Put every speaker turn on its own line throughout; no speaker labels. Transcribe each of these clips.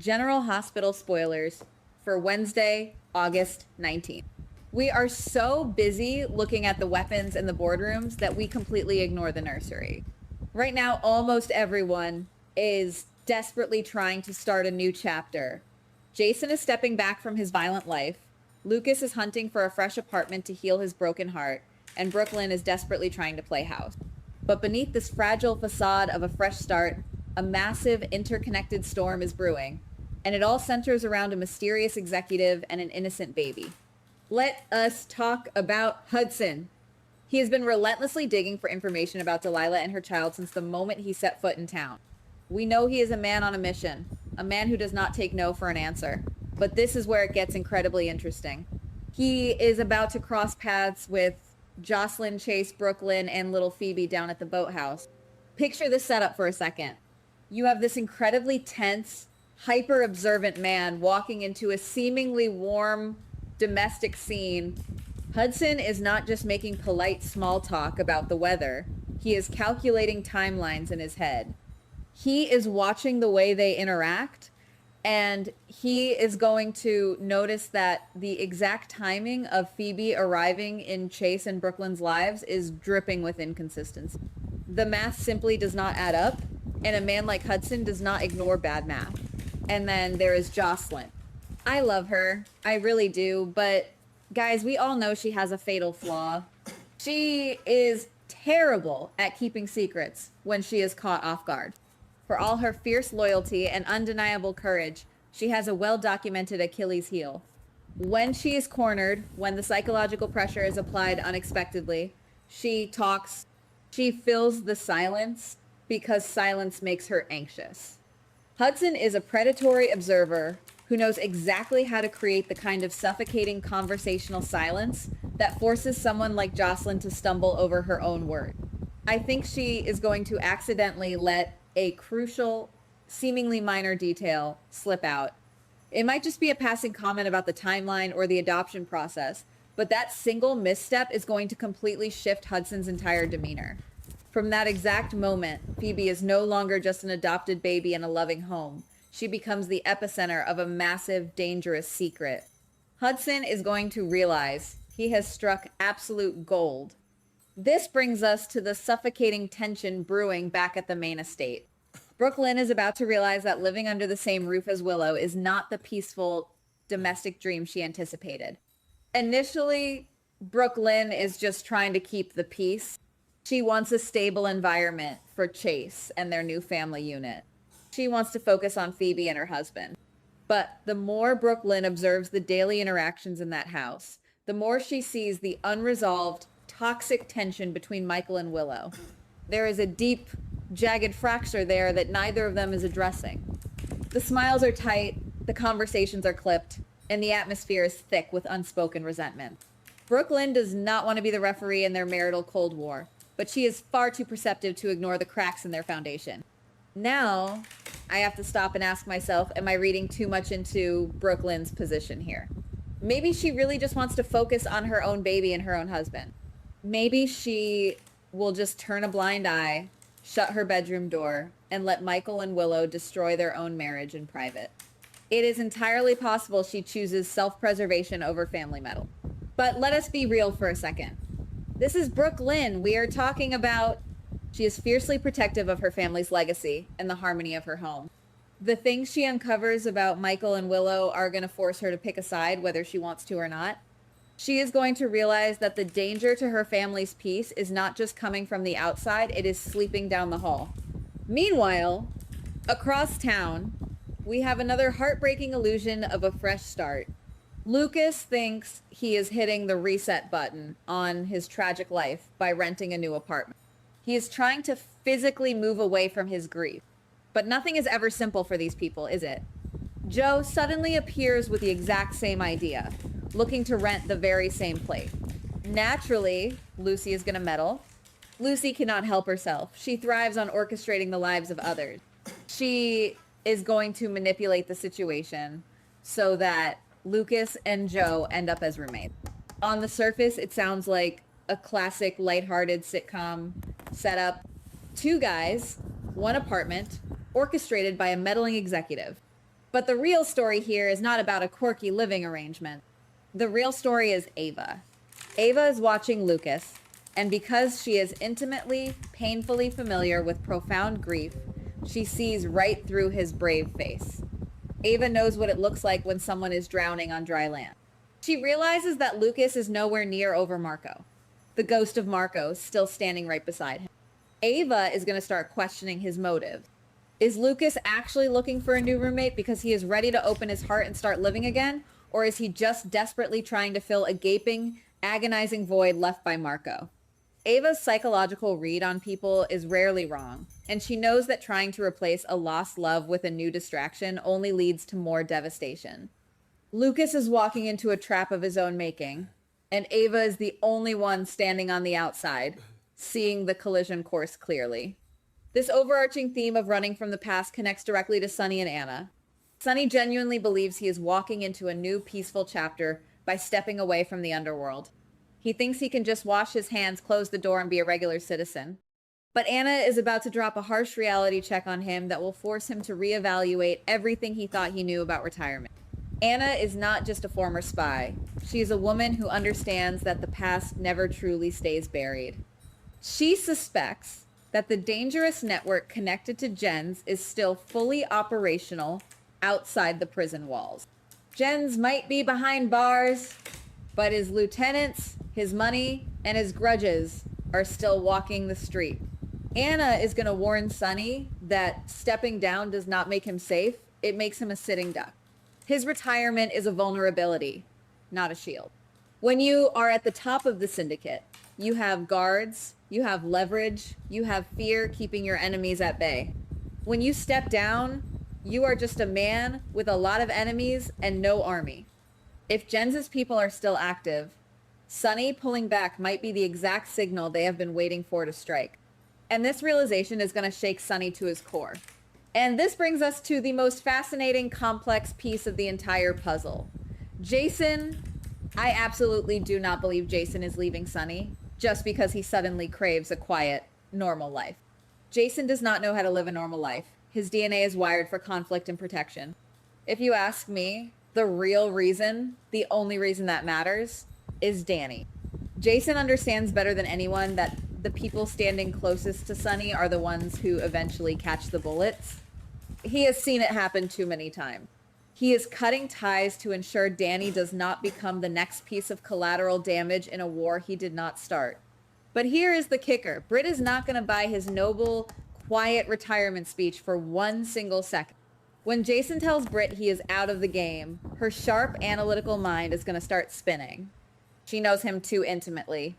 General Hospital spoilers for Wednesday, August 19th. We are so busy looking at the weapons in the boardrooms that we completely ignore the nursery. Right now, almost everyone is desperately trying to start a new chapter. Jason is stepping back from his violent life. Lucas is hunting for a fresh apartment to heal his broken heart, and Brooklyn is desperately trying to play house. But beneath this fragile facade of a fresh start, a massive interconnected storm is brewing, and it all centers around a mysterious executive and an innocent baby. Let us talk about Hudson. He has been relentlessly digging for information about Delilah and her child since the moment he set foot in town. We know he is a man on a mission, a man who does not take no for an answer. But this is where it gets incredibly interesting. He is about to cross paths with Jocelyn, Chase, Brooklyn, and little Phoebe down at the boathouse. Picture this setup for a second. You have this incredibly tense, hyper-observant man walking into a seemingly warm, domestic scene. Hudson is not just making polite small talk about the weather. He is calculating timelines in his head. He is watching the way they interact, and he is going to notice that the exact timing of Phoebe arriving in Chase and Brooklyn's lives is dripping with inconsistency. The math simply does not add up, and a man like Hudson does not ignore bad math. And then there is Jocelyn. I love her. I really do. But guys, we all know she has a fatal flaw. She is terrible at keeping secrets when she is caught off guard. For all her fierce loyalty and undeniable courage, she has a well-documented Achilles heel. When she is cornered, when the psychological pressure is applied unexpectedly, she talks, she fills the silence because silence makes her anxious. Hudson is a predatory observer who knows exactly how to create the kind of suffocating conversational silence that forces someone like Jocelyn to stumble over her own word. I think she is going to accidentally let a crucial, seemingly minor detail slip out. It might just be a passing comment about the timeline or the adoption process, but that single misstep is going to completely shift Hudson's entire demeanor. From that exact moment, Phoebe is no longer just an adopted baby in a loving home. She becomes the epicenter of a massive, dangerous secret. Hudson is going to realize he has struck absolute gold. This brings us to the suffocating tension brewing back at the main estate. Brooklyn is about to realize that living under the same roof as Willow is not the peaceful domestic dream she anticipated. Initially, Brooklyn is just trying to keep the peace. She wants a stable environment for Chase and their new family unit. She wants to focus on Phoebe and her husband. But the more Brooklyn observes the daily interactions in that house, the more she sees the unresolved, toxic tension between Michael and Willow. There is a deep, jagged fracture there that neither of them is addressing. The smiles are tight, the conversations are clipped, and the atmosphere is thick with unspoken resentment. Brooklyn does not want to be the referee in their marital Cold War, but she is far too perceptive to ignore the cracks in their foundation. Now, I have to stop and ask myself, am I reading too much into Brooklyn's position here? Maybe she really just wants to focus on her own baby and her own husband. Maybe she will just turn a blind eye, shut her bedroom door, and let Michael and Willow destroy their own marriage in private. It is entirely possible she chooses self-preservation over family metal. But let us be real for a second. This is Brooklyn. We are talking about... She is fiercely protective of her family's legacy and the harmony of her home. The things she uncovers about Michael and Willow are going to force her to pick a side, whether she wants to or not. She is going to realize that the danger to her family's peace is not just coming from the outside, it is sleeping down the hall. Meanwhile, across town, we have another heartbreaking illusion of a fresh start. Lucas thinks he is hitting the reset button on his tragic life by renting a new apartment. He is trying to physically move away from his grief. But nothing is ever simple for these people, is it? Joe suddenly appears with the exact same idea, looking to rent the very same place. Naturally, Lucy is going to meddle. Lucy cannot help herself. She thrives on orchestrating the lives of others. She is going to manipulate the situation so that Lucas and Joe end up as roommates. On the surface, it sounds like a classic lighthearted sitcom setup. Two guys, one apartment, orchestrated by a meddling executive. But the real story here is not about a quirky living arrangement. The real story is Ava. Ava is watching Lucas, and because she is intimately, painfully familiar with profound grief, she sees right through his brave face. Ava knows what it looks like when someone is drowning on dry land. She realizes that Lucas is nowhere near over Marco. The ghost of Marco is still standing right beside him. Ava is going to start questioning his motive. Is Lucas actually looking for a new roommate because he is ready to open his heart and start living again? Or is he just desperately trying to fill a gaping, agonizing void left by Marco? Ava's psychological read on people is rarely wrong, and she knows that trying to replace a lost love with a new distraction only leads to more devastation. Lucas is walking into a trap of his own making, and Ava is the only one standing on the outside, seeing the collision course clearly. This overarching theme of running from the past connects directly to Sonny and Anna. Sonny genuinely believes he is walking into a new peaceful chapter by stepping away from the underworld. He thinks he can just wash his hands, close the door, and be a regular citizen. But Anna is about to drop a harsh reality check on him that will force him to reevaluate everything he thought he knew about retirement. Anna is not just a former spy. She is a woman who understands that the past never truly stays buried. She suspects that the dangerous network connected to Jens is still fully operational outside the prison walls. Jens might be behind bars, but his lieutenants, his money, and his grudges are still walking the street. Anna is going to warn Sonny that stepping down does not make him safe. It makes him a sitting duck. His retirement is a vulnerability, not a shield. When you are at the top of the syndicate, you have guards, you have leverage, you have fear keeping your enemies at bay. When you step down, you are just a man with a lot of enemies and no army. If Jens's people are still active, Sonny pulling back might be the exact signal they have been waiting for to strike. And this realization is going to shake Sonny to his core. And this brings us to the most fascinating, complex piece of the entire puzzle. Jason, I absolutely do not believe Jason is leaving Sonny just because he suddenly craves a quiet, normal life. Jason does not know how to live a normal life. His DNA is wired for conflict and protection. If you ask me, the real reason, the only reason that matters, is Danny. Jason understands better than anyone that the people standing closest to Sonny are the ones who eventually catch the bullets. He has seen it happen too many times. He is cutting ties to ensure Danny does not become the next piece of collateral damage in a war he did not start. But here is the kicker. Britt is not going to buy his noble, quiet retirement speech for one single second. When Jason tells Britt he is out of the game, her sharp, analytical mind is going to start spinning. She knows him too intimately.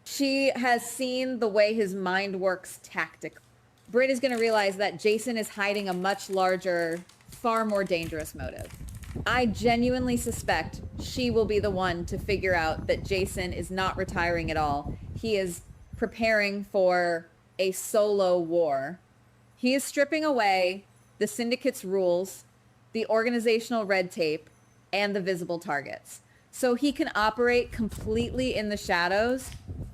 She has seen the way his mind works tactically. Britt is going to realize that Jason is hiding a much larger, far more dangerous motive. I genuinely suspect she will be the one to figure out that Jason is not retiring at all. He is preparing for a solo war. He is stripping away the syndicate's rules, the organizational red tape, and the visible targets, so he can operate completely in the shadows.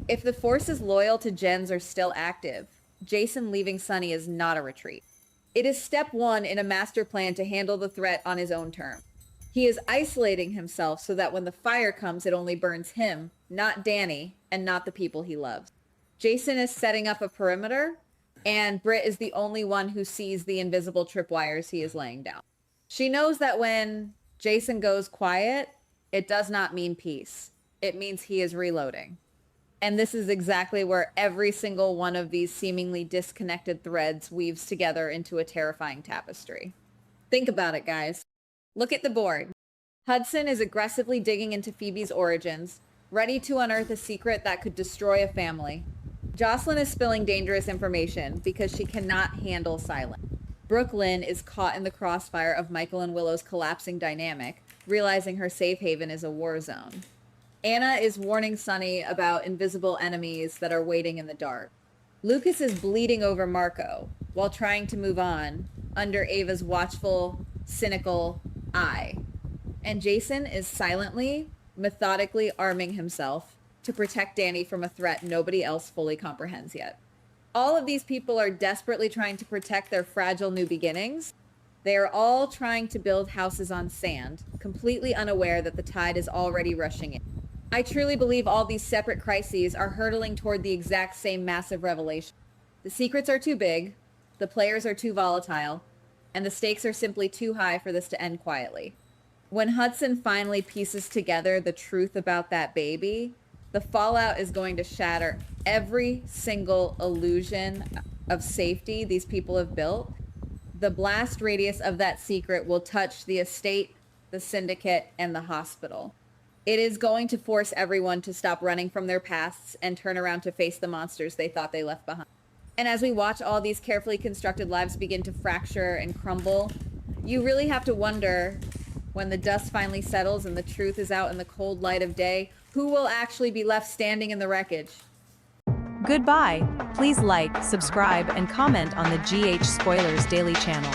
If the forces loyal to Jens are still active, Jason leaving Sonny is not a retreat. It is step one in a master plan to handle the threat on his own terms. He is isolating himself so that when the fire comes, it only burns him, not Danny, and not the people he loves. Jason is setting up a perimeter, and Britt is the only one who sees the invisible tripwires he is laying down. She knows that when Jason goes quiet, it does not mean peace. It means he is reloading. And this is exactly where every single one of these seemingly disconnected threads weaves together into a terrifying tapestry. Think about it, guys. Look at the board. Hudson is aggressively digging into Phoebe's origins, ready to unearth a secret that could destroy a family. Jocelyn is spilling dangerous information because she cannot handle silence. Brooklyn is caught in the crossfire of Michael and Willow's collapsing dynamic, realizing her safe haven is a war zone. Anna is warning Sonny about invisible enemies that are waiting in the dark. Lucas is bleeding over Marco while trying to move on under Ava's watchful, cynical eye. And Jason is silently, methodically arming himself to protect Danny from a threat nobody else fully comprehends yet. All of these people are desperately trying to protect their fragile new beginnings. They are all trying to build houses on sand, completely unaware that the tide is already rushing in. I truly believe all these separate crises are hurtling toward the exact same massive revelation. The secrets are too big, the players are too volatile, and the stakes are simply too high for this to end quietly. When Hudson finally pieces together the truth about that baby, the fallout is going to shatter every single illusion of safety these people have built. The blast radius of that secret will touch the estate, the syndicate, and the hospital. It is going to force everyone to stop running from their pasts and turn around to face the monsters they thought they left behind. And as we watch all these carefully constructed lives begin to fracture and crumble, you really have to wonder, when the dust finally settles and the truth is out in the cold light of day, who will actually be left standing in the wreckage?
Goodbye. Please like, subscribe, and comment on the GH Spoilers Daily channel.